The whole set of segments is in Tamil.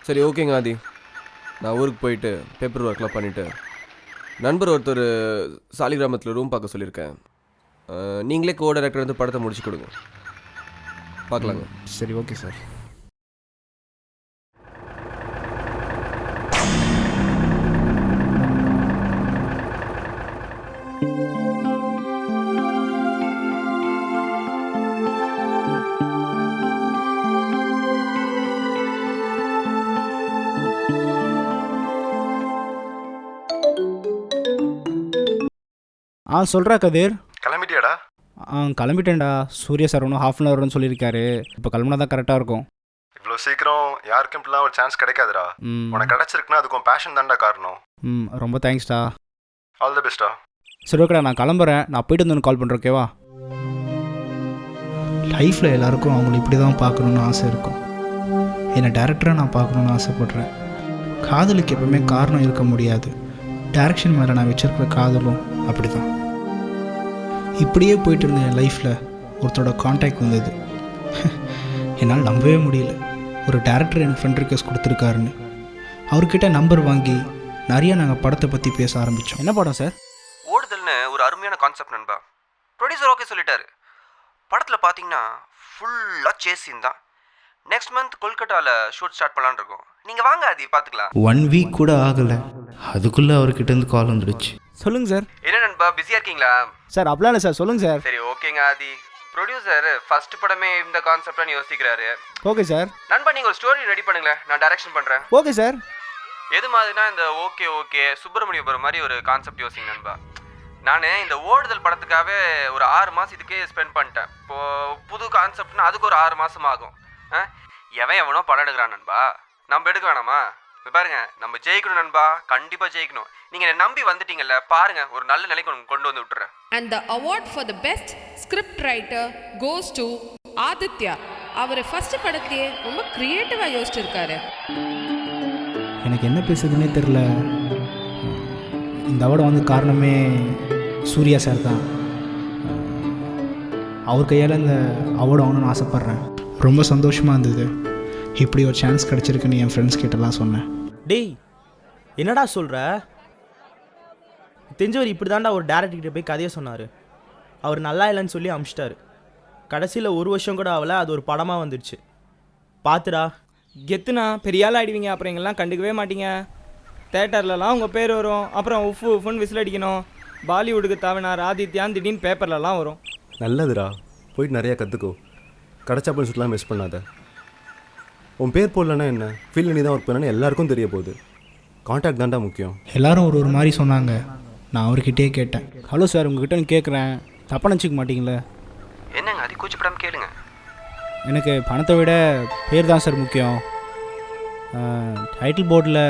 சரி ஓகேங்க ஆதி, நான் ஊருக்கு போயிட்டு பேப்பர் ஒர்க்லாம் பண்ணிவிட்டு நண்பர் ஒருத்தர் சாலிகிராமத்தில் ரூம் பார்க்க சொல்லியிருக்கேன். நீங்களே கோ டைரக்டர் வந்து படத்தை முடிச்சு கொடுங்க, பார்க்கலாங்க. சரி ஓகே சார். சொல்கிறா கதிர். கிளம்பிட்டியாடா? கிளம்பிட்டேன்டா. சூர்யா சார் ஒன்றும் ஹாஃப் அன் ஹவர்னு சொல்லியிருக்காரு. இப்போ கிளம்புனா தான் கரெக்டாக இருக்கும். இவ்வளோ சீக்கிரம் யாருக்கும் இப்படிலாம் ஒரு சான்ஸ் கிடைக்காதுடா. உனக்கு கிடச்சிருக்குன்னா அதுக்கு உன் பேஷன் தான்டா காரணம். ரொம்ப தேங்க்ஸ்டா. ஆல் தி பெஸ்ட்டா. சரி ஓகேடா, நான் கிளம்புறேன். நான் போயிட்டு வந்து கால் பண்ணுறேன், ஓகேவா? லைஃப்பில் எல்லாருக்கும் அவங்கள இப்படி தான் பார்க்கணுன்னு ஆசை இருக்கும். என்னை டேரக்டராக நான் பார்க்கணுன்னு ஆசைப்பட்றேன். காதலுக்கு எப்பவுமே காரணம் இருக்க முடியாது. டேரக்ஷன் மேலே நான் வச்சுருக்கிற காதலும் அப்படி தான். இப்படியே போயிட்டு இருந்த என் லைஃப்பில் ஒருத்தரோட கான்டாக்ட் வந்தது. என்னால் நம்பவே முடியல. ஒரு டேரக்டர் எனக்கு ஃப்ரெண்ட் ரிக்வெஸ்ட் கொடுத்துருக்காருன்னு. அவர்கிட்ட நம்பர் வாங்கி நிறையா நாங்கள் படத்தை பற்றி பேச ஆரம்பித்தோம். என்ன படம் சார்? ஓடுதல்னு ஒரு அருமையான கான்செப்ட் நண்பா. ப்ரொடியூசர் ஓகே சொல்லிட்டாரு. படத்தில் பார்த்தீங்கன்னா ஃபுல்லாக சேசின் தான். நெக்ஸ்ட் மந்த் கொல்கட்டாவில் ஷூட் ஸ்டார்ட் பண்ணலான்னு இருக்கோம். நீங்கள் வாங்க ஆதி, பார்த்துக்கலாம். 1 வீக் கூட ஆகலை, அதுக்குள்ளே அவர்கிட்டேருந்து கால் வந்துடுச்சு. சொல்லுங்கள் சார். என்ன நண்பா, பிஸியாக இருக்கீங்களா? சார் அப்படிலாம் இல்லை சார், சொல்லுங்கள் சார். சரி ஓகேங்க ஆதி, ப்ரொடியூசர் ஃபர்ஸ்ட் படமே இந்த கான்செப்டான்னு யோசிக்கிறாரு. Okay sir. நண்பா நீங்கள் ஒரு ஸ்டோரி ரெடி பண்ணுங்களேன், நான் டைரக்ஷன் பண்ணுறேன். Okay sir. எது மாதிரினா இந்த ஓகே ஓகே சுப்பிரமணியபுரம் மாதிரி ஒரு கான்செப்ட் யோசிங்க நண்பா. நான் இந்த ஓடுதல் படத்துக்காகவே ஒரு 6 மாதம் இதுக்கே ஸ்பெண்ட் பண்ணிட்டேன். இப்போது புது கான்செப்ட்னா அதுக்கு ஒரு 6 மாதம் ஆகும். எவனோ படம் எடுக்கிறான் நண்பா, நம்ம எடுக்க வேணாமா? பாருங்க, நம்ம ஜெயிக்கணும் நண்பா, கண்டிப்பாக ஜெயிக்கணும். நீங்கள் என்னை நம்பி வந்துட்டீங்கல்ல, பாருங்க ஒரு நல்ல நிலைக்கு கொண்டு வந்து விட்டுறேன். And the award for the best script writer goes to Aditya. அவர் ஃபர்ஸ்ட் படத்தையே ரொம்ப கிரியேட்டிவாக யோசிச்சிருக்காரு. எனக்கு என்ன பேசுறதுன்னே தெரில. இந்த அவார்டு வந்து காரணமே சூர்யா சார் தான். அவர் கையால் இந்த அவார்டு வாங்கணும்னு ஆசைப்பட்றேன். ரொம்ப சந்தோஷமாக இருந்தது. இப்படி ஒரு சான்ஸ் கிடச்சிருக்குன்னு என் ஃப்ரெண்ட்ஸ் கிட்டலாம் சொன்னேன். டேய் என்னடா சொல்கிற? தெரிஞ்சவர் இப்படி தாண்டா ஒரு டேரக்டர்கிட்ட போய் கதையை சொன்னார். அவர் நல்லா இல்லைன்னு சொல்லி அமுச்சிட்டாரு. கடைசியில் 1 வருஷம் கூட ஆகலை, அது ஒரு படமாக வந்துடுச்சு. பார்த்துடா. கெத்துனா பெரிய ஆள் ஆகிடுவீங்க, அப்புறம் எங்கெல்லாம் கண்டுக்கவே மாட்டீங்க. தேட்டர்லலாம் உங்கள் பேர் வரும், அப்புறம் உஃப் உஃப்னு விசில் அடிக்கணும். பாலிவுட்டுக்கு தவினார் ஆதித்யான் திடீர்னு பேப்பர்லலாம் வரும். நல்லதுடா, போயிட்டு நிறையா கற்றுக்கோ. கிடச்சாப்புன்னு சொல்லலாம், மிஸ் பண்ணாத. உன் பேர் போடலன்னா என்ன, ஃபீல்டில் நீ தான் ஒர்க் பண்ணான்னு எல்லாருக்கும் தெரிய போகுது. கான்டாக்ட் தான்டா முக்கியம். எல்லாரும் ஒரு மாதிரி சொன்னாங்க. நான் அவர்கிட்டயே கேட்டேன். ஹலோ சார், உங்ககிட்ட கேட்குறேன், தப்பாக நினச்சிக்க மாட்டீங்களே? என்னங்க அது, கூச்சப்படாமல் கேளுங்க. எனக்கு பணத்தை விட பேர் தான் சார் முக்கியம். டைட்டில் போர்டில்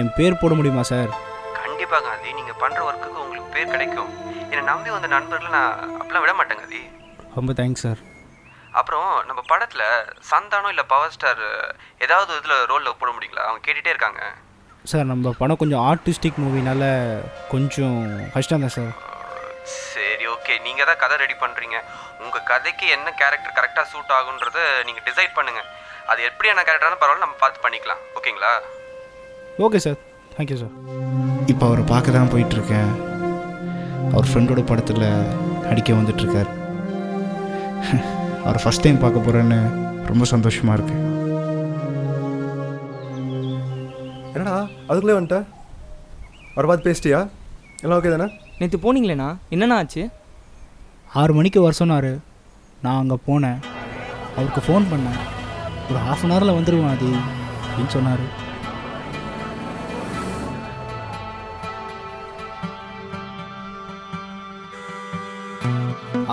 என் பேர் போட முடியுமா சார்? கண்டிப்பாக அது, நீங்கள் பண்ணுற ஒர்க்குக்கு உங்களுக்கு பேர் கிடைக்கும். என்னை நம்பி வந்த நண்பர்களை நான் அப்பெல்லாம் விட மாட்டேங்க அது. ரொம்ப தேங்க்ஸ் சார். அப்புறம் நம்ம படத்தில் சந்தானம் இல்லை பவர் ஸ்டார் ஏதாவது இதில் ரோலில் போட முடியுங்களா? அவங்க கேட்டுகிட்டே இருக்காங்க சார். நம்ம படம் கொஞ்சம் ஆர்டிஸ்டிக் மூவினால கொஞ்சம் கஷ்டம் தான் சார். சரி ஓகே, நீங்கள் தான் கதை ரெடி பண்ணுறீங்க. உங்கள் கதைக்கு என்ன கேரக்டர் கரெக்டாக சூட் ஆகுன்றதை நீங்கள் டிசைட் பண்ணுங்கள். அது எப்படியான கேரக்டரான பரவாயில்ல, நம்ம பார்த்து பண்ணிக்கலாம். ஓகேங்களா? Okay sir, thank you sir. இப்போ அவரை பார்க்க தான் போயிட்டுருக்கேன். அவர் ஃப்ரெண்டோட படத்தில் நடிக்க வந்துட்டுருக்கார். அவரை ஃபஸ்ட் டைம் பார்க்க போகிறேன்னு ரொம்ப சந்தோஷமாக இருக்கு. என்னடா அதுக்குள்ளே வந்துட்ட? அவரை பார்த்து பேசிட்டியா? எல்லாம் ஓகே தானே? நேற்று போனீங்களேண்ணா, என்னண்ணா ஆச்சு? 6 மணிக்கு வர சொன்னார். நான் அங்கே போனேன். அவருக்கு ஃபோன் பண்ணேன். ஒரு ½ அன் ஹவரில் வந்துடுவேன் அது அப்படின்னு சொன்னார்.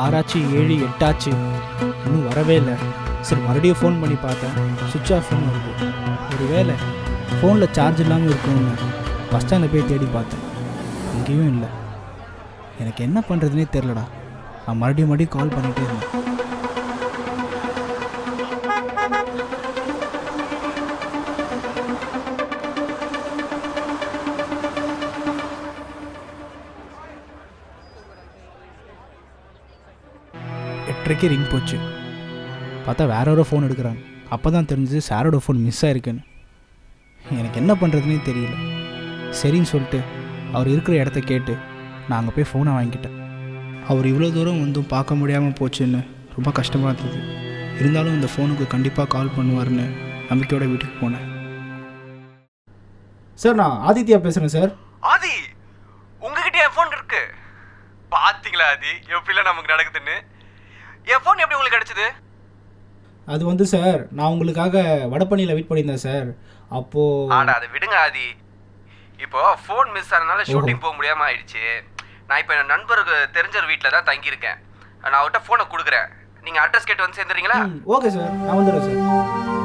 ஆறாச்சு, 7, 8 ஆச்சு, இன்னும் வரவே இல்லை. சரி மறுபடியும் ஃபோன் பண்ணி பார்த்தேன், சுவிட்ச் ஆஃப் ஃபோன் வருது. ஒரு வேளை ஃபோனில் சார்ஜ் இல்லாமல் இருக்கும்னு பஸ் ஸ்டாண்டில் போய் தேடி பார்த்தேன், எங்கேயும் இல்லை. எனக்கு என்ன பண்ணுறதுனே தெரிலடா. நான் மறுபடியும் கால் பண்ணிகிட்டே இருந்தேன். எட்டரைக்கு ரிங் போச்சு. பார்த்தா வேற ஒரு ஃபோன் எடுக்கிறாங்க. அப்போ தான் தெரிஞ்சது சாரோட ஃபோன் மிஸ் ஆகிருக்குன்னு. எனக்கு என்ன பண்ணுறதுனே தெரியல. சரின்னு சொல்லிட்டு அவர் இருக்கிற இடத்த கேட்டு நான் அங்கே போய் ஃபோனை வாங்கிட்டேன். அவர் இவ்வளோ தூரம் வந்தும் பார்க்க முடியாமல் போச்சுன்னு ரொம்ப கஷ்டமாக இருந்தது. இருந்தாலும் இந்த ஃபோனுக்கு கண்டிப்பாக கால் பண்ணுவார்னு நம்பிக்கையோட வீட்டுக்கு போனேன். சார் நான் ஆதித்யா பேசுகிறேன் சார். ஆதி, உங்ககிட்ட என் ஃபோன் இருக்கு. பாத்தீங்களா ஆதி, எப்படிலாம் நமக்கு நடக்குதுன்னு. என் ஃபோன் எப்படி உங்களுக்கு கிடைச்சது? அது வந்து சார், நான் உங்களுக்காக வடபழனியில் வெயிட் பண்ணியிருந்தேன் சார். அப்போது ஆடா அதை விடுங்க ஆதி. இப்போ ஃபோன் மிஸ் ஆனதுனால ஷூட்டிங் போக முடியாமல் ஆயிடுச்சு. நான் இப்போ என் நண்பருக்கு தெரிஞ்ச ஒரு வீட்டில் தான் தங்கியிருக்கேன். நான் அவர்கிட்ட ஃபோனை கொடுக்குறேன். நீங்கள் அட்ரஸ் கேட்டு வந்து சேர்ந்துறீங்களா? ஓகே சார், நான் வந்துடுறேன் சார்.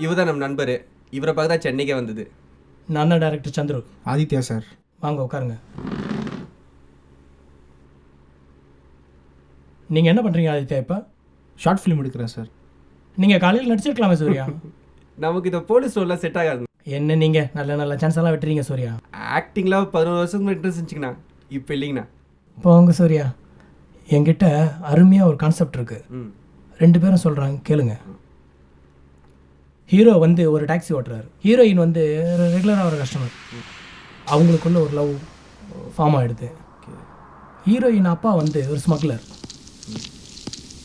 இவர் தான் நம்ம நண்பர். இவரை பார்க்க தான் சென்னைக்கே வந்தது. நான் தான் டைரக்டர் சந்துரு. ஆதித்யா சார். வாங்க உட்காருங்க. நீங்கள் என்ன பண்ணுறீங்க ஆதித்யா இப்போ? ஷார்ட் ஃபிலிம் எடுக்கிறேன் சார். நீங்கள் காலையில் நடிச்சிருக்கலாமே சூர்யா. நமக்கு இந்த போலீஸ் ரோல்லாம் செட் ஆகாது. என்ன நீங்கள் நல்ல நல்ல சான்ஸ் எல்லாம் வெட்டுறீங்க சூர்யா. ஆக்டிங்லாம் 11 வருஷத்துக்கு இன்ட்ரெஸ்ட் இருந்துச்சுங்கண்ணா. இப்போ இல்லைங்கண்ணா. இப்போ உங்க சூர்யா, என்கிட்ட அருமையாக ஒரு கான்செப்ட் இருக்குது. 2 பேரும் சொல்கிறாங்க, கேளுங்க. ஹீரோ வந்து ஒரு டாக்ஸி ஓட்டுறாரு, ஹீரோயின் வந்து ரெகுலராக ஒரு கஸ்டமர். அவங்களுக்குள்ள ஒரு லவ் ஃபார்ம் ஆகிடுது. ஹீரோயின் அப்பா வந்து ஒரு ஸ்மக்லர்.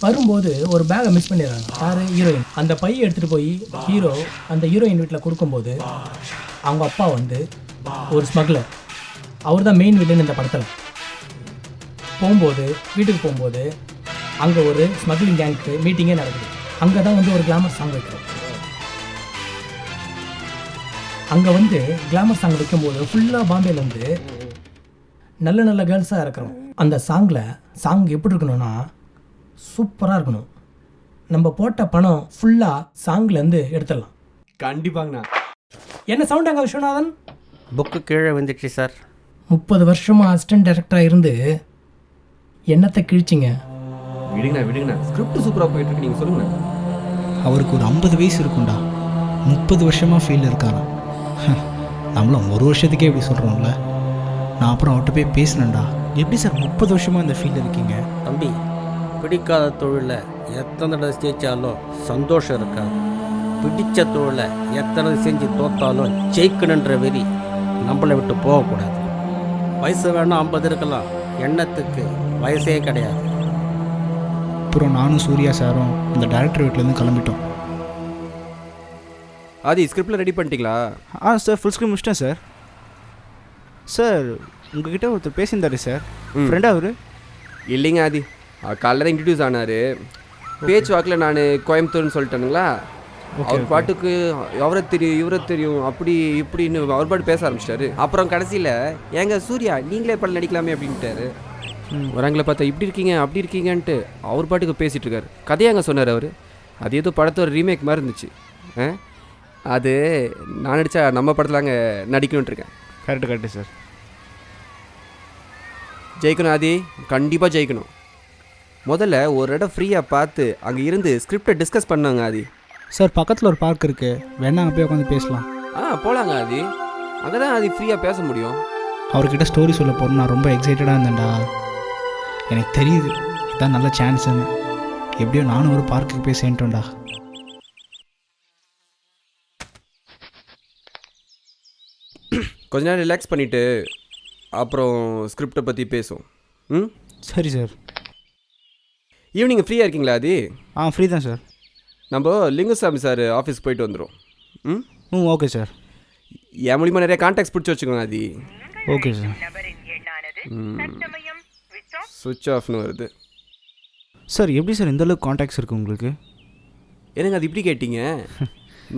வரும்போது ஒரு பேக்கை மிஸ் பண்ணிடுறாங்க. யார்? ஹீரோயின். அந்த பையை எடுத்துகிட்டு போய் ஹீரோ அந்த ஹீரோயின் வீட்டில் கொடுக்கும்போது அவங்க அப்பா வந்து ஒரு ஸ்மக்லர். அவர் தான் மெயின் வில்லன் இந்த படத்தில். வீட்டுக்கு போகும்போது அங்கே ஒரு ஸ்மக்லிங் கேங்க்கு மீட்டிங்கே நடக்குது. அங்கே தான் வந்து ஒரு கிளாமர் சாங் வைக்கிறோம். அங்கே வந்து கிளாமர் சாங் வைக்கும்போது ஃபுல்லாக பாம்பேலேருந்து நல்ல நல்ல கேர்ள்ஸாக இருக்கிறோம். அந்த சாங் எப்படி இருக்கணும்னா சூப்பராக இருக்கணும். நம்ம போட்ட பணம் ஃபுல்லாக சாங்லேருந்து எடுத்துடலாம். கண்டிப்பாங்கண்ணா. என்ன சவுண்ட் அங்கே விஸ்வநாதன்? புக்கு கீழே வந்துடுச்சு சார். 30 வருஷமாக அசிஸ்டன்ட் டைரக்டராக இருந்து என்னத்தை கிழிச்சிங்க? விடுங்கண்ணா. ஸ்கிரிப்ட் சூப்பராக போயிட்டு இருக்கு. நீங்கள் சொல்லுங்கண்ணா. அவருக்கு ஒரு 50 வயசு இருக்கும்டா. 30 வருஷமாக ஃபீல்டில் இருக்காராம். நம்மளும் 1 வருஷத்துக்கே இப்படி சொல்கிறோம்ல. நான் அப்புறம் அவர்கிட்ட போய் பேசினேன்டா. எப்படி சார் 30 வருஷமாக இந்த ஃபீல்டில் இருக்கீங்க? தம்பி, பிடிக்காத தொழிலில் எத்தனை தடவை ஜெயிச்சாலும் சந்தோஷம் இருக்காது. பிடிச்ச தொழிலை எத்தனை செஞ்சு தோத்தாலும் ஜெயிக்கணுன்ற வெறி நம்மளை விட்டு போகக்கூடாது. வயசு வேணால் 50 இருக்கலாம், எண்ணத்துக்கு வயசே கிடையாது. அப்புறம் நானும் சூர்யா சாரும் இந்த டைரக்டர் வீட்டிலேருந்து கிளம்பிட்டோம். ஆதி, ஸ்கிரிப்டில் ரெடி பண்ணிட்டீங்களா? சார் ஃபுல் ஸ்கிரிப்ட் முடிச்சிட்டேன் சார். சார் உங்ககிட்ட ஒருத்தர் பேசியிருந்தாரு சார், ஃப்ரெண்டா அவர்? இல்லைங்க ஆதி, காலைல தான் இன்ட்ரடியூஸ் ஆனார். பேச்சு வாக்கில் நான் கோயம்புத்தூர்னு சொல்லிட்டேனுங்களா. அவர் பாட்டுக்கு அவரை தெரியும் இவரை தெரியும் அப்படி இப்படின்னு அவர் பாட்டு பேச ஆரம்பிச்சிட்டாரு. அப்புறம் கடைசியில் ஏங்க சூர்யா நீங்களே படம் நடிக்கலாமே அப்படின்ட்டாரு. வரவங்களை பார்த்தா இப்படி இருக்கீங்க அப்படி இருக்கீங்கன்ட்டு அவர் பாட்டுக்கு பேசிகிட்டு இருக்காரு. கதையாங்க சொன்னார் அவர். அது ஏதோ படத்தோட ரீமேக் மாதிரி இருந்துச்சு. அது நான் நடித்தா நம்ம படத்தில் அங்கே நடிக்கணுன்ட்டு இருக்கேன். Correct sir. ஜெயிக்கணும் ஆதி, கண்டிப்பாக ஜெயிக்கணும். முதல்ல ஒரு இடம் ஃப்ரீயாக பார்த்து அங்கே இருந்து ஸ்கிரிப்டை டிஸ்கஸ் பண்ணாங்க ஆதி. சார் பக்கத்தில் ஒரு பார்க் இருக்குது, வேணா அங்கே போய் உட்காந்து பேசலாம். போகலாங்க ஆதி, அங்கே தான் ஆதி ஃப்ரீயாக பேச முடியும். அவர்கிட்ட ஸ்டோரி சொல்ல போகிறேன். நான் ரொம்ப எக்ஸைட்டடாக இருந்தேன்டா. எனக்கு தெரியுது இதுதான் நல்ல சான்ஸுன்னு. எப்படியோ நானும் ஒரு பார்க்குக்கு போய் சேர்ந்துட்டோம்டா. கொஞ்ச நேரம் ரிலாக்ஸ் பண்ணிவிட்டு அப்புறம் ஸ்கிரிப்டை பற்றி பேசும். சரி சார். ஈவினிங் ஃப்ரீயாக இருக்கீங்களா ஆதி? ஃப்ரீ தான் சார். நம்ம லிங்குசாமி சார் ஆஃபீஸ் போயிட்டு வந்துடும். Okay sir. என் மூலிமா நிறைய கான்டாக்ட்ஸ் பிடிச்சி வச்சுக்கோங்க ஆதி. Okay sir. சுவிட்ச் ஆஃப்னு வருது சார். எப்படி சார் இந்தளவுக்கு கான்டாக்ட்ஸ் இருக்குது உங்களுக்கு? எனக்கு அது இப்படி கேட்டிங்க.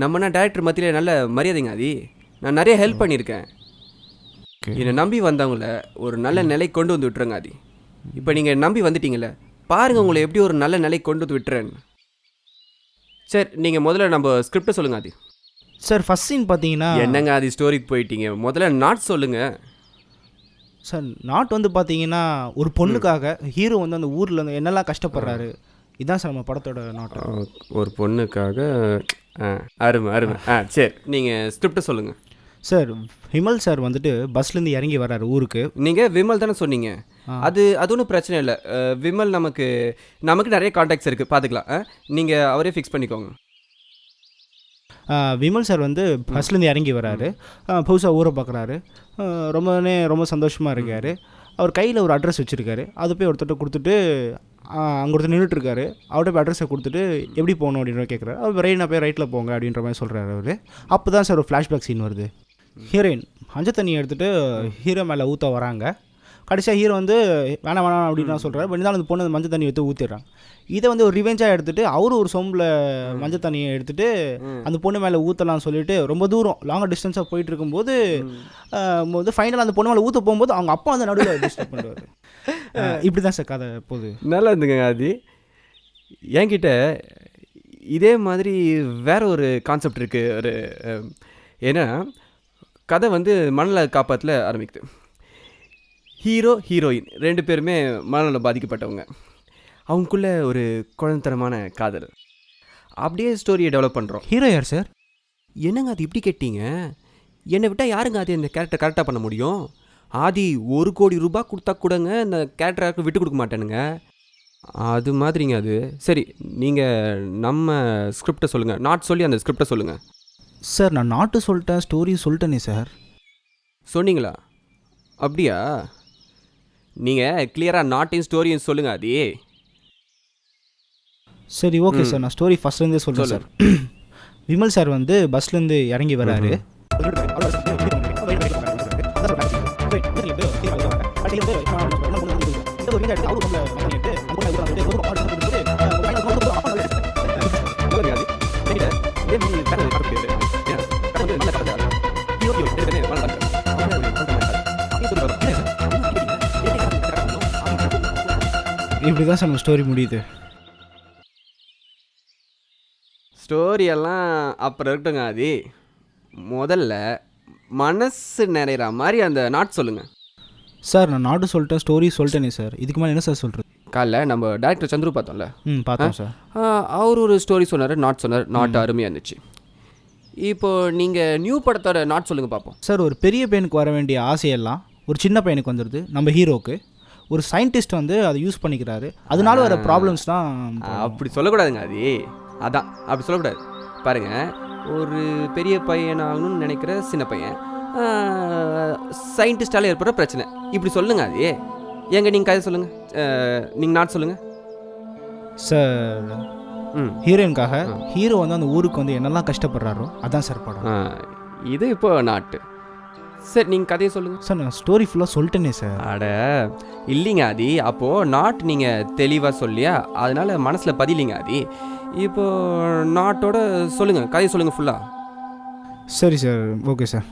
நம்மனா டேரக்டர் மத்தியில் நல்ல மரியாதைங்க ஆதி. நான் நிறைய ஹெல்ப் பண்ணியிருக்கேன். என்னை நம்பி வந்தவங்கள ஒரு நல்ல நிலை கொண்டு வந்து விட்டுருங்க ஆதி. இப்போ நீங்கள் நம்பி வந்துட்டீங்களே, பாருங்கள் உங்களை எப்படி ஒரு நல்ல நிலை கொண்டு வந்து விட்டுறேன்னு. சரி, நீங்கள் முதல்ல நம்ம ஸ்கிரிப்டை சொல்லுங்கள் ஆதி. சார் ஃபஸ்ட் சீன் பார்த்தீங்கன்னா என்னங்க ஆதி ஸ்டோரிக்கு போயிட்டீங்க, முதல்ல நாட் சொல்லுங்கள். சார் நாட் வந்து பார்த்தீங்கன்னா ஒரு பொண்ணுக்காக ஹீரோ வந்து அந்த ஊரில் வந்து என்னெல்லாம் கஷ்டப்படுறாரு, இதான் சார் நம்ம படத்தோட நோட்டம். ஒரு பொண்ணுக்காக அருமை அருமை. சரி, நீங்கள் ஸ்கிரிப்டை சொல்லுங்கள். சார் விமல் சார் வந்துட்டு பஸ்லேருந்து இறங்கி வர்றாரு ஊருக்கு. நீங்கள் விமல் தானே சொன்னீங்க? அது ஒன்றும் பிரச்சனை இல்லை. விமல் நமக்கு நிறைய கான்டாக்ட்ஸ் இருக்குது, பார்த்துக்கலாம். நீங்கள் அவரே ஃபிக்ஸ் பண்ணிக்கோங்க. விமல் சார் வந்து பஸ்லேருந்து இறங்கி வராரு, புதுசாக ஊரை பார்க்குறாரு, ரொம்ப சந்தோஷமாக இருக்கார். அவர் கையில் ஒரு அட்ரஸ் வச்சுருக்காரு. அது போய் ஒருத்தர் கொடுத்துட்டு அங்கே ஒருத்தர் நின்றுட்டுருக்காரு. அவர்கிட்ட போய் அட்ரஸை கொடுத்துட்டு எப்படி போகணும் அப்படின்ற கேட்குறாரு. அவர் நான் போய் ரைட்டில் போங்க அப்படின்ற மாதிரி சொல்கிறாரு அவர். அப்போ தான் சார் ஒரு ஃப்ளாஷ்பேக் சீன் வருது. ஹீரோயின் மஞ்சள் தண்ணியை எடுத்துகிட்டு ஹீரோ மேலே ஊற்ற வராங்க. கடைசியாக ஹீரோ வந்து வேணாம் அப்படின்னு தான் சொல்கிறார். பட் இருந்தாலும் அந்த பொண்ணு மஞ்சள் தண்ணி எடுத்து ஊற்றிடுறாங்க. இதை வந்து ஒரு ரிவெஞ்சாக எடுத்துகிட்டு அவரும் ஒரு சொம்பில் மஞ்சள் தண்ணியை எடுத்துகிட்டு அந்த பொண்ணு மேலே ஊற்றலாம்னு சொல்லிட்டு ரொம்ப தூரம் லாங் டிஸ்டன்ஸாக போயிட்டு இருக்கும்போது ஃபைனலாக அந்த பொண்ணு மேலே ஊற்ற போகும்போது அவங்க அப்பா வந்து நடுவில் டிஸ்டர்ப் பண்ணுவார். இப்படி தான் சார் கதை போகுது. நல்லா இருந்துங்க. அது என்கிட்ட இதே மாதிரி வேற ஒரு கான்செப்ட் இருக்குது. ஒரு ஏன்னா கதை வந்து மனநல காப்பாத்தில் ஆரம்பிக்குது. ஹீரோ ஹீரோயின் 2 பேருமே மனநலம் பாதிக்கப்பட்டவங்க. அவங்களுக்குள்ள ஒரு குழந்தைத்தனமான காதல். அப்படியே ஸ்டோரியை டெவலப் பண்ணுறோம். ஹீரோ யார் சார்? என்னங்க அது இப்படி கேட்டீங்க? என்னை விட்டால் யாருங்க அது இந்த கேரக்டர் கரெக்டாக பண்ண முடியும்? ஆதி 1 கோடி ரூபாய் கொடுத்தா கூடங்க இந்த கேரக்டருக்கு விட்டு கொடுக்க மாட்டேனுங்க. அது மாதிரிங்க அது. சரி, நீங்கள் நம்ம ஸ்கிரிப்டை சொல்லுங்கள். நாட் சொல்லி அந்த ஸ்கிரிப்டை சொல்லுங்கள். சார் நான் நாட்டு சொல்லிட்டேன், ஸ்டோரி சொல்லிட்டேனே சார். சொன்னீங்களா? அப்படியா? நீங்கள் கிளியராக நாட்டையும் ஸ்டோரியும் சொல்லுங்கள். அது சரி, ஓகே சார். நான் ஸ்டோரி ஃபஸ்ட்லேருந்தே சொல்கிறேன் சார். விமல் சார் வந்து பஸ்லேருந்து இறங்கி வராரு. இப்படி தான் சார் நம்ம ஸ்டோரி முடியுது. ஸ்டோரியெல்லாம் அப்புறம் இருக்கட்டுங்க. அது முதல்ல மனசு நிறைகிற மாதிரி அந்த நாட் சொல்லுங்கள். சார் நான் நாட்டு சொல்லிட்டேன், ஸ்டோரி சொல்லிட்டேனே சார். இதுக்கு மேலே என்ன சார் சொல்கிறது? காலைல நம்ம டேரக்டர் சந்துரு பார்த்தோம்ல, பார்த்தோம் சார். அவர் ஒரு ஸ்டோரி சொன்னார், நாட் சொன்னார். நாட் அருமையாக இருந்துச்சு. இப்போது நீங்கள் நியூ படத்தோட நாட் சொல்லுங்கள் பார்ப்போம். சார் ஒரு பெரிய பையனுக்கு வர வேண்டிய ஆசையெல்லாம் ஒரு சின்ன பையனுக்கு வந்துடுது. நம்ம ஹீரோக்கு ஒரு சயின்டிஸ்ட் வந்து அதை யூஸ் பண்ணிக்கிறாரு. அதனால வர ப்ராப்ளம்ஸ் தான். அப்படி சொல்லக்கூடாதுங்க. அதான் அப்படி சொல்லக்கூடாது. பாருங்கள், ஒரு பெரிய பையனாகணும்னு நினைக்கிற சின்ன பையன் சயின்டிஸ்டால் ஏற்படுற பிரச்சனை, இப்படி சொல்லுங்க. அது ஏங்க நீங்கள் கதை சொல்லுங்கள், நீங்கள் நாட் சொல்லுங்கள் சார். ஹீரோயினுக்காக ஹீரோ வந்து அந்த ஊருக்கு வந்து என்னெல்லாம் கஷ்டப்படுறாரோ அதான் சார் படம். இது இப்போ நாட்டு. சரி, நீங்கள் கதையை சொல்லுங்கள். சார் நான் ஸ்டோரி ஃபுல்லாக சொல்லிட்டேனே சார். அட இல்லைங்க. அது அப்போது நாட் நீங்கள் தெளிவாக சொல்லியா, அதனால் மனசில் பதிலிங்க. அது இப்போது நாட்டோட சொல்லுங்கள், கதையை சொல்லுங்கள் ஃபுல்லாக. சரி sir, okay sir.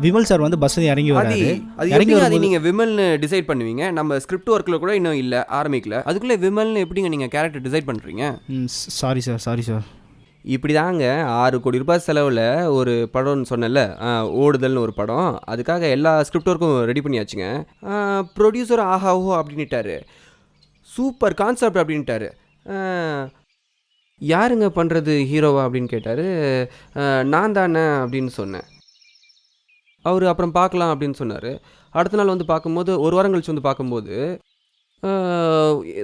Vimal sir வந்து பஸ் இறங்கி வராரு. அது நீங்கள் விமல்னு டிசைட் பண்ணுவீங்க? நம்ம ஸ்கிரிப்ட் ஒர்க்கில் கூட இன்னும் இல்லை, ஆரம்பிக்கல. அதுக்குள்ளே விமல்னு எப்படிங்க நீங்கள் கேரக்டர் டிசைட் பண்ணுறீங்க? Sorry sir. இப்படி தாங்க 6 கோடி ரூபாய் செலவில் ஒரு படம்னு சொன்னல, ஓடுதல்னு ஒரு படம். அதுக்காக எல்லா ஸ்கிரிப்ட் ஒர்க்கும் ரெடி பண்ணியாச்சுங்க. ப்ரொடியூசர் ஆஹாஹோ அப்படின்ட்டாரு, சூப்பர் கான்செப்ட் அப்படின்ட்டாரு. யாருங்க பண்ணுறது ஹீரோவா அப்படின்னு கேட்டார். நான் தானே அப்படின்னு சொன்னேன். அவர் அப்புறம் பார்க்கலாம் அப்படின்னு சொன்னார். அடுத்த நாள் வந்து பார்க்கும்போது, 1 வாரம் கழிச்சு வந்து பார்க்கும்போது,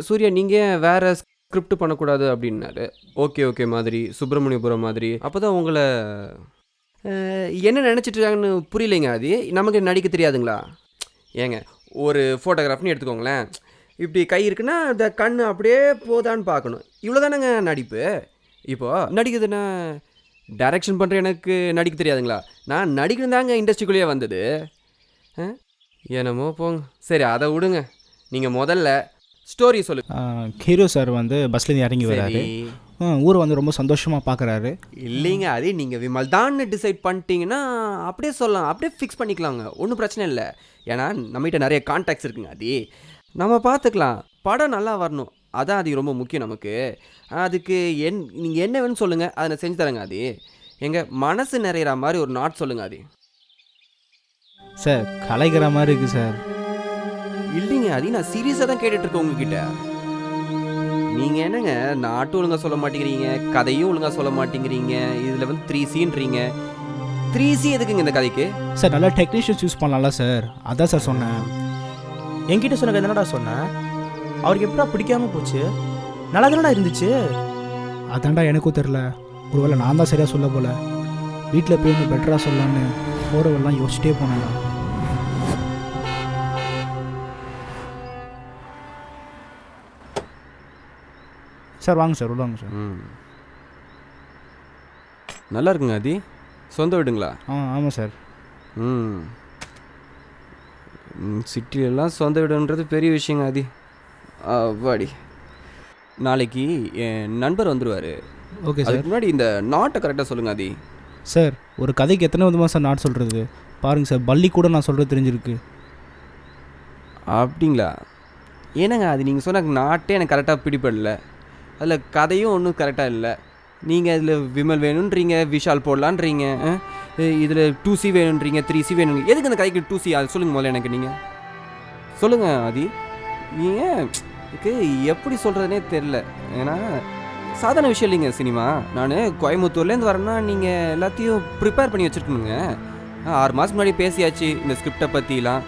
சூர்யா நீங்கள் வேறு ஸ்கிரிப்ட் பண்ணக்கூடாது அப்படின்னாரு. ஓகே மாதிரி, சுப்பிரமணியபுரம் மாதிரி. அப்போ தான் உங்களை என்ன நினச்சிட்டு இருக்காங்கன்னு புரியலைங்க. அது நமக்கு நடிக்க தெரியாதுங்களா? ஏங்க, ஒரு ஃபோட்டோகிராஃப்னு எடுத்துக்கோங்களேன். இப்படி கை இருக்குன்னா இந்த கண் அப்படியே போதான்னு பார்க்கணும். இவ்வளோ தானேங்க நடிப்பு. இப்போது நடிக்குதுன்னா டைரக்ஷன் பண்ணுற எனக்கு நடிக்க தெரியாதுங்களா? நான் நடிக்கணும் தாங்க இண்டஸ்ட்ரிக்குள்ளேயே வந்தது. என்னமோ போங்க. சரி, அதை விடுங்க. நீங்கள் முதல்ல ஸ்டோரி சொல்லுங்க. ஹீரோ சார் வந்து பஸ்லேருந்து இறங்கி வராரு. ஊரை வந்து ரொம்ப சந்தோஷமாக பார்க்குறாரு. இல்லைங்க, அதே நீங்கள் விமல் தான் டிசைட் பண்ணிட்டீங்கன்னா அப்படியே சொல்லலாம், அப்படியே ஃபிக்ஸ் பண்ணிக்கலாங்க, ஒன்றும் பிரச்சனை இல்லை. ஏன்னா நம்மகிட்ட நிறைய கான்டாக்ட்ஸ் இருக்குங்க. அது நம்ம பார்த்துக்கலாம். படம் நல்லா வரணும், அதான் அது ரொம்ப முக்கியம் நமக்கு. அதுக்கு நீங்கள் என்ன வேணும்னு சொல்லுங்கள், அதை நான் செஞ்சு தரேங்க. அது எங்கள் மனசு நிறையிற மாதிரி ஒரு நாட் சொல்லுங்கள். அது சார் கலைக்கிற மாதிரி இருக்குது சார். இல்லைங்க, அது நான் சீரியஸாக தான் கேட்டுட்ருக்கேன் உங்ககிட்ட. நீங்கள் என்னங்க நாட்டும் ஒழுங்காக சொல்ல மாட்டேங்கிறீங்க, கதையும் ஒழுங்காக சொல்ல மாட்டேங்கிறீங்க. இதில் வந்து 3Cன்றீங்க. 3C எதுக்குங்க இந்த கதைக்கு? சார் நல்லா டெக்னீஷியன்ஸ் யூஸ் பண்ணலாம்ல சார், அதான் சார் சொன்னேன். என்கிட்ட சொன்ன என்னடா சொன்னேன்? அவருக்கு எப்படா பிடிக்காம போச்சு? நல்லா தானடா இருந்துச்சு. அதான்டா எனக்கும் தெரில, ஒருவேளை நான் தான் சரியாக சொல்ல போல. வீட்டில் போய் இன்னும் பெட்டராக சொல்லலான்னு போகிறவெல்லாம் யோசிச்சிட்டே போனேன். சார் வாங்க சார், உள்ளாங்க சார். நல்லா இருக்குங்க ஆதி. சொந்த வீடுங்களா? ஆமாம் சார். சிட்டிலெல்லாம் சொந்த வீடுன்றது பெரிய விஷயங்க ஆதி. வாடி, நாளைக்கு என் நண்பர் வந்துடுவார். Okay sir. அதுக்கு முன்னாடி இந்த நாட்டை கரெக்டாக சொல்லுங்க ஆதி. சார் ஒரு கதைக்கு எத்தனை விதமாக சார் நாட் சொல்கிறது? பாருங்கள் சார், பள்ளி கூட நான் சொல்கிறது தெரிஞ்சிருக்கு. அப்படிங்களா? ஏன்னாங்க அது நீங்கள் சொன்ன நாட்டே எனக்கு கரெக்டாக பிடிப்படல. அதில் கதையும் ஒன்றும் கரெக்டாக இல்லை. நீங்கள் அதில் விமல் வேணுன்றீங்க, விஷால் போடலான்றீங்க, இதில் 2C வேணுன்றீங்க, 3C வேணும். எதுக்கு அந்த கதைக்கு 2C? அது சொல்லுங்கள் முதல்ல எனக்கு. நீங்கள் சொல்லுங்கள் ஆதி. ஏன் இதுக்கு எப்படி சொல்கிறதுனே தெரில. ஏன்னா சாதாரண விஷயம் இல்லைங்க சினிமா. நான் கோயம்புத்தூர்லேருந்து வரேன்னா நீங்கள் எல்லாத்தையும் ப்ரிப்பேர் பண்ணி வச்சுருக்கணுங்க. 6 மாதம் முன்னாடி பேசியாச்சு இந்த ஸ்கிரிப்டை பற்றிலாம்.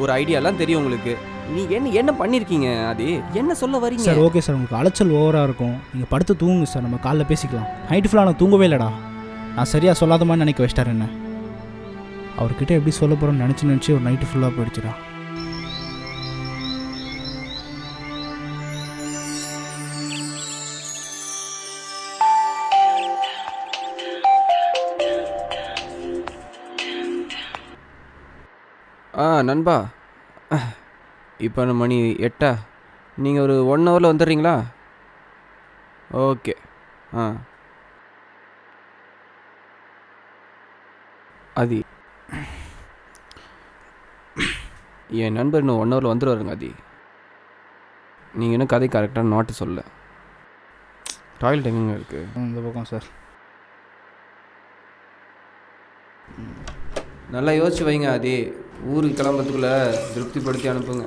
ஒரு ஐடியாலாம் தெரியும் உங்களுக்கு. நீங்கள் என்ன பண்ணியிருக்கீங்க அது? என்ன சொல்ல வரீங்க? சார் ஓகே சார், உங்களுக்கு அலைச்சல் ஓவராக இருக்கும், நீங்கள் படுத்து தூங்குங்க சார், நம்ம காலைல பேசிக்கலாம். நைட்டு ஃபுல்லாக நான் தூங்கவே இல்லைடா. நான் சரியாக சொல்லாத மாதிரி நினைக்க வச்சிட்டார் என்ன. அவர்கிட்ட எப்படி சொல்ல போகிறோன்னு நினச்சி ஒரு நைட்டு ஃபுல்லாக போயிடுச்சுடா. நண்பா, இப்போ மணி 8. நீங்கள் ஒரு 1 ஹவரில் வந்துடுறீங்களா? ஓகே. ஆதி, என் நண்பர் இன்னும் 1 ஹவரில் வந்துடுவாருங்க ஆதி. நீங்கள் இன்னும் கதை கரெக்டாக நாட்டு சொல்ல. டாய்லெட் எங்கேங்க இருக்குது? இந்த பக்கம் சார். நல்லா யோசிச்சு வைங்க ஆதி. ஊருக்கு கிளம்புறதுக்குள்ளே திருப்திப்படுத்தி அனுப்புங்க.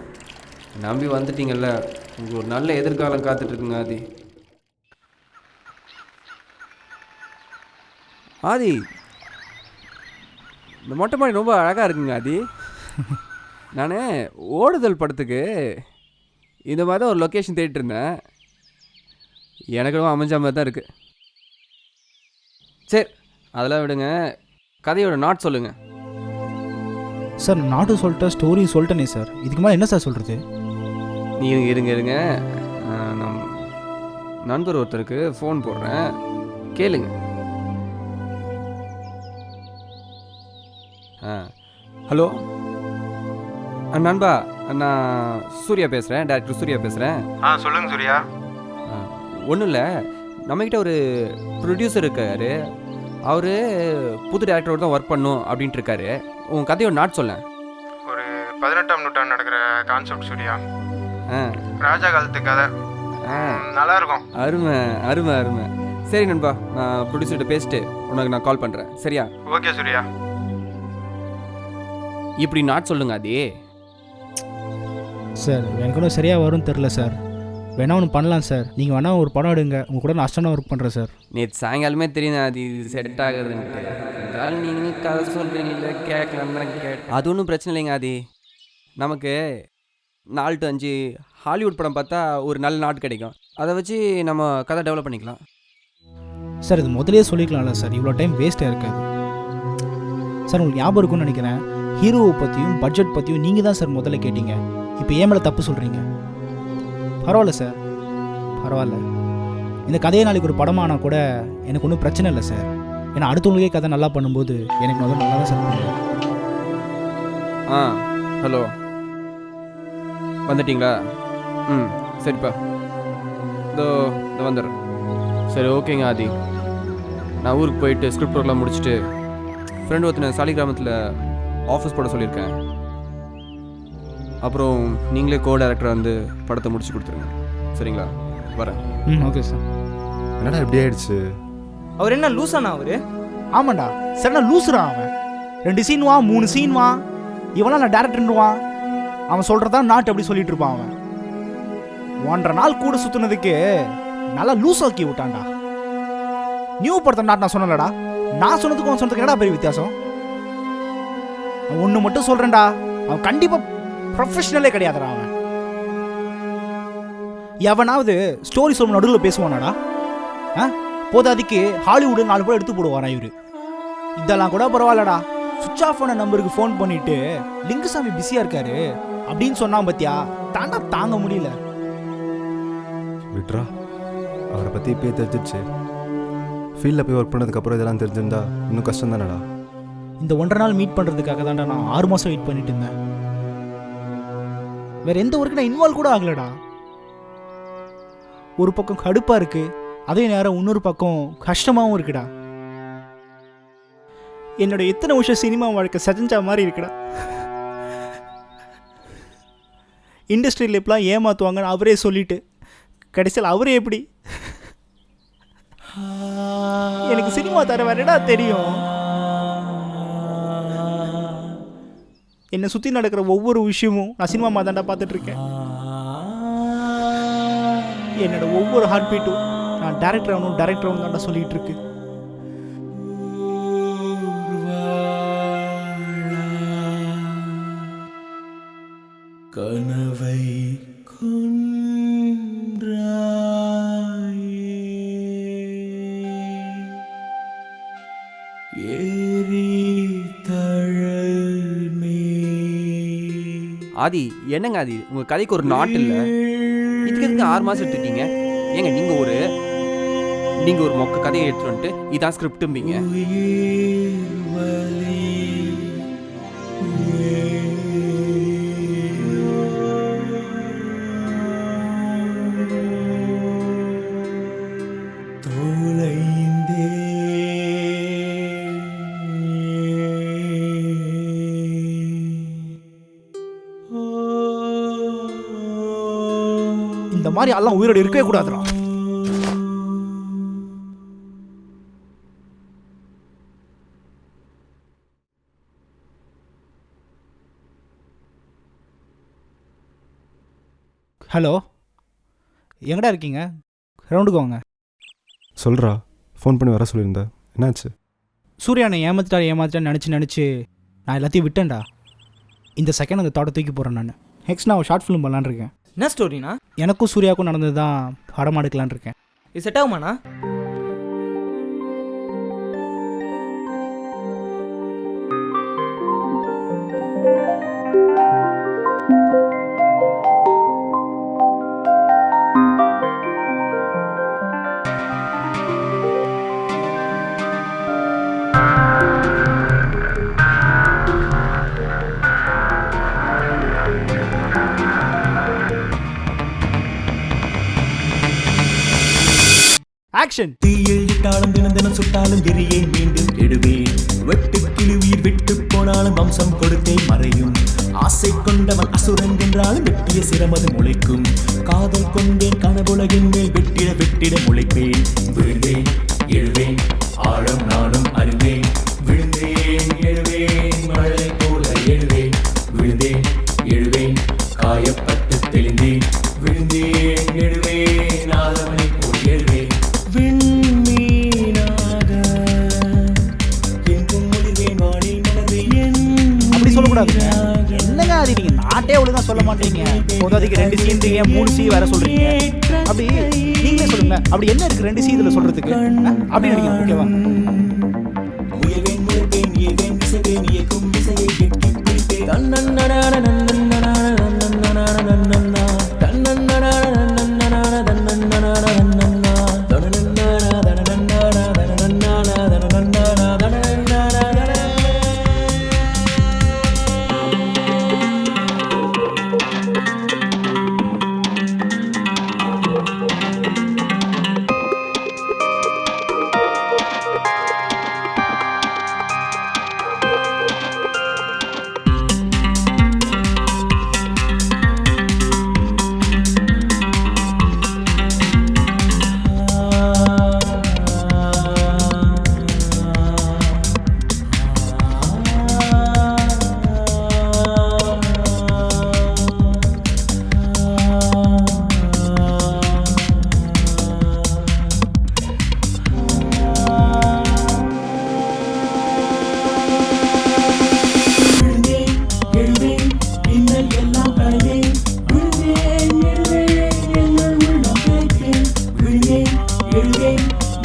நம்பி வந்துட்டீங்கல்ல, உங்களுக்கு ஒரு நல்ல எதிர்காலம் காத்துட்ருக்குங்க ஆதி. ஆதி, இந்த மொட்டை மாடி ரொம்ப அழகாக இருக்குங்க ஆதி. நான் ஓடுதல் படத்துக்கு இந்த மாதிரி தான் ஒரு லொக்கேஷன் தேடிட்டு இருந்தேன். எனக்கு ரொம்ப அமைஞ்ச மாதிரி தான் இருக்குது. சரி, அதெல்லாம் விடுங்க. கதையோட நாட் சொல்லுங்கள். சார் நாட்டு சொல்லிட்டேன், ஸ்டோரி சொல்லிட்டேனே சார், இதுக்கு மேலே என்ன சார் சொல்கிறது? நீங்கள் இருங்க. நம் நண்பர் ஒருத்தருக்கு ஃபோன் போடுறேன், கேளுங்க. ஹலோ நண்பா, நான் சூர்யா பேசுகிறேன், டேரக்டர் சூர்யா பேசுகிறேன். சொல்லுங்கள் சூர்யா. ஒன்றும் இல்லை, நம்மக்கிட்ட ஒரு ப்ரொடியூசர் இருக்கார். அவர் புது டேரக்டரோடு தான் ஒர்க் பண்ணும் அப்படின்ட்டு இருக்காரு. உன் கதையோட நாட் சொல்ல. ஒரு 18ஆம் நூற்றாண்டு நடக்கிற கான்செப்ட் சூர்யா. ராஜா காலத்து கதை. நல்லா இருக்கும். அருமை அருமை அருமை. சரி நண்பா, நான் ப்ரொடியூசர்கிட்ட பேசிட்டு உனக்கு நான் கால் பண்ணுறேன், சரியா? ஓகே சூர்யா. இப்படி நாட் சொல்லுங்க அதே. சார் எனக்கு ஒன்றும் சரியாக வரும்னு தெரில சார், வேணா ஒன்று பண்ணலாம் சார். நீங்கள் வேணா ஒரு படம் எடுங்க, உங்கள் கூட நான் அஸ்டானா ஒர்க் பண்ணுறேன் சார். நேற்று சாயங்காலமே தெரியும் அது செட் ஆகுதுன்ட்டு. நீங்கள் கதை சொல்கிறீங்களே, கேட்கலாம் தான் அது ஒன்றும் பிரச்சனை இல்லைங்க ஆதி. நமக்கு 4 to 5 ஹாலிவுட் படம் பார்த்தா ஒரு நல்ல நாட் கிடைக்கும். அதை வச்சு நம்ம கதை டெவலப் பண்ணிக்கலாம். சார் இது முதலே சொல்லிக்கலாம்ல சார், இவ்வளோ டைம் வேஸ்ட்டாக இருக்காது சார். உங்களுக்கு ஞாபகம் இருக்குன்னு நினைக்கிறேன், ஹீரோவை பற்றியும் பட்ஜெட் பற்றியும் நீங்கள் தான் சார் முதல்ல கேட்டீங்க. இப்போ ஏன் மேலே தப்பு சொல்கிறீங்க? பரவாயில்ல சார், பரவாயில்ல. இந்த கதையை நாளைக்கு ஒரு படமானால் கூட எனக்கு ஒன்றும் பிரச்சனை இல்லை சார். ஏன்னா அடுத்தவங்களுக்கே கதை நல்லா பண்ணும்போது எனக்கு முதல்ல நல்லா தான் சார் பண்ணுவேன். ஹலோ, வந்துட்டிங்களா? சரிப்பா, இதோ வந்துடுறேன். சரி ஓகேங்க ஆதி, நான் ஊருக்கு போயிட்டு ஸ்கிரிப்ட் ஒர்க்லாம் முடிச்சுட்டு ஃப்ரெண்டு ஒருத்தனை சாலிகிராமத்தில் ஆஃபீஸ் போட சொல்லியிருக்கேன். அப்புறம் நீங்களே கோ டைரக்டர் வந்து படத்தை முடிச்சு கொடுத்துருங்க, சரிங்களா? வரேன். Okay sir. என்னடா எப்படி ஆயிடுச்சு? அவர் என்ன லூசானா அவரு? ஆமாண்டா, சரிண்ணா லூசுரா அவன். 2 சீன் வா, 3 சீன் வா, இவனா நான் டேரக்டர்னுவான். அவன் சொல்கிறதா நாட்டு அப்படி சொல்லிட்டு இருப்பான் அவன். 1.5 நாள் கூட சுற்றுனதுக்கு நல்லா லூஸ் ஆக்கி விட்டான்டா. நியூ படத்தை நான் சொன்னலடா, நான் சொன்னதுக்கும் அவன் சொன்னதுக்கு என்னடா பெரிய வித்தியாசம்? அவன் ஒன்று மட்டும் சொல்கிறேன்டா, அவன் கண்டிப்பாக ப்ரொஃபஷனலே கிடையாதுடா. அவன் எவனாவது ஸ்டோரி சொல்ல நடுவில் பேசுவானாடா? போதாதிக்கு ஹாலிவுட் 4 பேர் எடுத்து போடுவாரா இவரு? இதெல்லாம் கூட பரவாயில்லடா. சுவிட்ச் ஆஃப் ஆன நம்பருக்கு ஃபோன் பண்ணிட்டு லிங்குசாமி பிஸியாக இருக்காரு அப்படின்னு சொன்னான் பத்தியா, தாங்க முடியல. விட்ரா, அவரை பற்றி இப்போயே தெரிஞ்சிடுச்சு. ஃபீல்டில் போய் ஒர்க் பண்ணதுக்கப்புறம் இதெல்லாம் தெரிஞ்சிருந்தா இன்னும் கஷ்டம் தானடா. இந்த 1.5 நாள் மீட் பண்ணுறதுக்காக தான்டா நான் 6 மாதம் வெயிட் பண்ணிட்டு இருந்தேன். வேற எந்த ஒர்க்கு நான் இன்வால்வ் கூட ஆகலடா. ஒரு பக்கம் கடுப்பாக இருக்கு, அதே நேரம் இன்னொரு பக்கம் கஷ்டமாகவும் இருக்குடா. என்னோட எத்தனை வருஷம் சினிமா வாழ்க்கை சஜஞ்சா மாதிரி இருக்குடா. இண்டஸ்ட்ரியில் எப்பலாம் ஏமாற்றுவாங்கன்னு அவரே சொல்லிட்டு கடைசியில் அவரே எப்படி? எனக்கு சினிமா தர வேறடா தெரியும். என்னை சுற்றி நடக்கிற ஒவ்வொரு விஷயமும் நான் சினிமா மாதாண்டா பார்த்துட்டு இருக்கேன். என்னோட ஒவ்வொரு ஹார்ட் பீட்டும் நான் டேரக்டர் ஆகணும் தாண்டா சொல்லிட்டு இருக்கு. கனவை ஆதி, என்னங்க ஆதி, உங்க கதைக்கு ஒரு நாட் இல்லை, இதுக்கு எதுக்கு 6 மாதம் எடுத்துட்டீங்க? ஏங்க நீங்க ஒரு மொக்க கதையை எடுத்துட்டு வந்துட்டு இதான் ஸ்கிரிப்டும்பீங்க. இந்த மாதிரி எல்லாம் உயிரோடு இருக்கவே கூடாதுடா. ஹலோ, எங்கடா இருக்கீங்க? ரவுண்டுக்கு வாங்க. சொல்கிறா, ஃபோன் பண்ணி வர சொல்லியிருந்தேன், என்னாச்சு? சூர்யானை ஏமாத்திட்டான்னு நினச்சி நான் எல்லாத்தையும் விட்டேன்டா. இந்த செகண்ட் அந்த தோட்ட தூக்கி போகிறேன். நான் நெக்ஸ்ட் நான் ஒரு ஷார்ட் ஃபிலிம் பண்ணலான்னு இருக்கேன். என்ன ஸ்டோரினா? எனக்கும் சூர்யாவுக்கும் நடந்தது தான் படம் எடுக்கலான்னு இருக்கேன். இது செட் ஆகுமாண்ணா? ஆக்ஷன். தீயில் இட்டாலும் தினம் சுட்டாலும் வெறியை மீண்டும் எடுவேன். வெட்டு கிழுவீர் விட்டு போனாலும் வம்சம் கொடுத்தே மறையும். ஆசை கொண்டவன் அசுரன் என்றாலும் வெட்டிய சிரமது முளைக்கும். காதல் கொண்டேன் கனவுலகின் மேல் வெட்டிட முளைப்பேன். விழுந்தேன் எழுவேன், ஆழம் நானும் அறிவேன். விழுந்தேன் எழுவேன், மழை போல எழுவேன். விழுந்தேன் எழுவேன், காயப்பட்டு தெளிந்தேன். விழுந்தேன் எழுவேன், ஆதவனை போல் எழுவேன். அப்படி சொல்லக்கூடாதுங்க. என்னங்க அது, நீங்க நாட்டே ஒழுங்கா சொல்ல மாட்டீங்க. போதாதிக்கு 2 சீன்றீங்க, 3 சீ வேற சொல்றீங்க. அப்படி நீங்களே சொல்லுங்க, அப்படி என்ன இருக்கு 2 சீ இதுல சொல்றதுக்கு? அப்படி நினைக்கிறேன். ஓகேவா?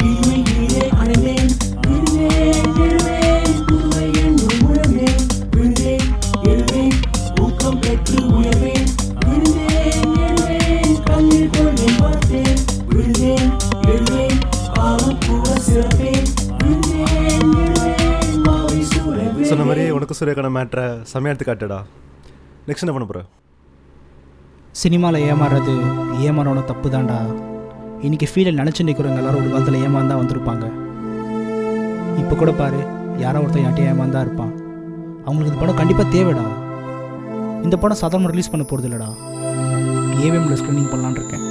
இனிமை இனிதே அடைந்தேன் விழுந்தேன் எழுவேன் புதுமை என்னும் உணர்ந்தேன் விழுந்தேன் எழுவேன் ஊக்கம் பெற்று உயர்வேன் விழுந்தேன் எழுவேன் கண்ணில் கொண்டேன் பார்த்தேன் விழுந்தேன் எழுவேன் காலம் கூட சிறப்பேன் விழுந்தேன் எழுவேன் மாவை சூழவே சொன்ன மாதிரியே உனக்கு சூரியக்கான மேட்ரை செமையா எடுத்து காட்டுடா. நெக்ஸ்ட் என்ன பண்ண போகிற? சினிமாவில் ஏமாறுறது ஏமாறோட தப்பு தான்டா. இன்றைக்கி ஃபீல்டில் நினச்சி நிற்கிறவங்க எல்லாரும் ஒரு காலத்தில் ஏமாந்தான் வந்திருப்பாங்க. இப்போ கூட பாரு, யாரோ ஒருத்தன் யார்ட்டையும் ஏமாந்தான் இருப்பான். அவங்களுக்கு இந்த படம் கண்டிப்பாக தேவைடா. இந்த படம் சாதாரண ரிலீஸ் பண்ண போகிறது இல்லைடா. ஏவிஎம்ல ஸ்க்ரீனிங் பண்ணலான்னு இருக்கேன்.